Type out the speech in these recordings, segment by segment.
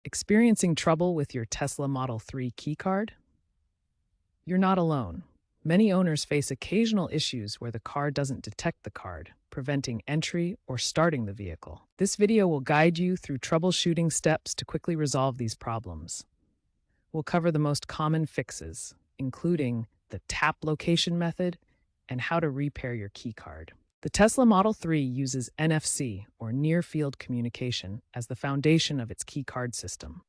Experiencing trouble with your Tesla Model 3 keycard? You're not alone. Many owners face occasional issues where the car doesn't detect the card, preventing entry or starting the vehicle. This video will guide you through troubleshooting steps to quickly resolve these problems. We'll cover the most common fixes, including the tap location method and how to repair your keycard. The Tesla Model 3 uses NFC, or near-field communication, as the foundation of its keycard system.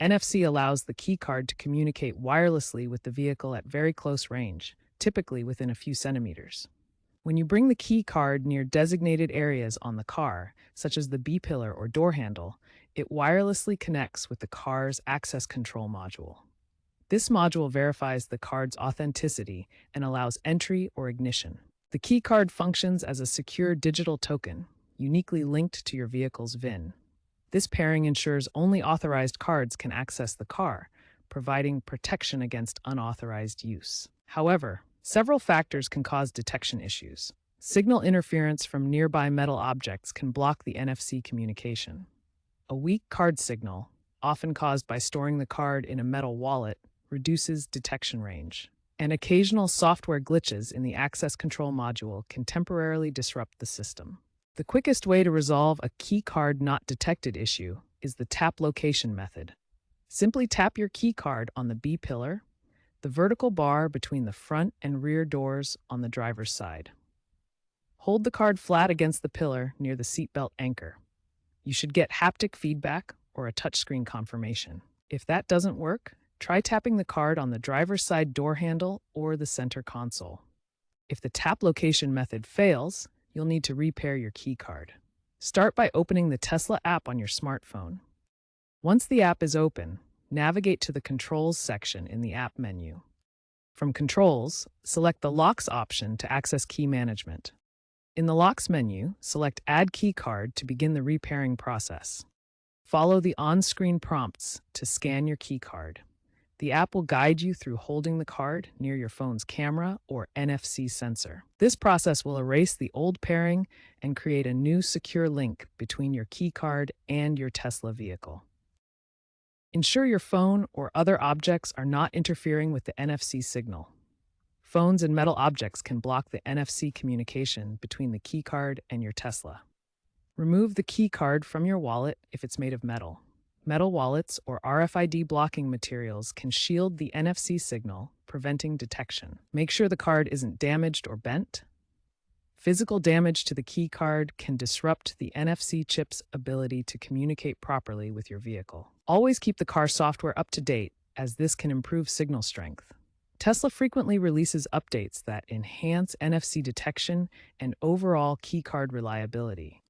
NFC allows the keycard to communicate wirelessly with the vehicle at very close range, typically within a few centimeters. When you bring the keycard near designated areas on the car, such as the B-pillar or door handle, it wirelessly connects with the car's access control module. This module verifies the card's authenticity and allows entry or ignition. The keycard functions as a secure digital token, uniquely linked to your vehicle's VIN. This pairing ensures only authorized cards can access the car, providing protection against unauthorized use. However, several factors can cause detection issues. Signal interference from nearby metal objects can block the NFC communication. A weak card signal, often caused by storing the card in a metal wallet, reduces detection range. And occasional software glitches in the access control module can temporarily disrupt the system. The quickest way to resolve a keycard not detected issue is the tap location method. Simply tap your keycard on the B pillar, the vertical bar between the front and rear doors on the driver's side. Hold the card flat against the pillar near the seatbelt anchor. You should get haptic feedback or a touchscreen confirmation. If that doesn't work, try tapping the card on the driver's side door handle or the center console. If the tap location method fails, you'll need to repair your keycard. Start by opening the Tesla app on your smartphone. Once the app is open, navigate to the Controls section in the app menu. From Controls, select the Locks option to access key management. In the Locks menu, select Add Keycard to begin the repairing process. Follow the on-screen prompts to scan your keycard. The app will guide you through holding the card near your phone's camera or NFC sensor. This process will erase the old pairing and create a new secure link between your keycard and your Tesla vehicle. Ensure your phone or other objects are not interfering with the NFC signal. Phones and metal objects can block the NFC communication between the keycard and your Tesla. Remove the keycard from your wallet if it's made of metal. Metal wallets or RFID blocking materials can shield the NFC signal, preventing detection. Make sure the card isn't damaged or bent. Physical damage to the keycard can disrupt the NFC chip's ability to communicate properly with your vehicle. Always keep the car software up to date, as this can improve signal strength. Tesla frequently releases updates that enhance NFC detection and overall keycard reliability.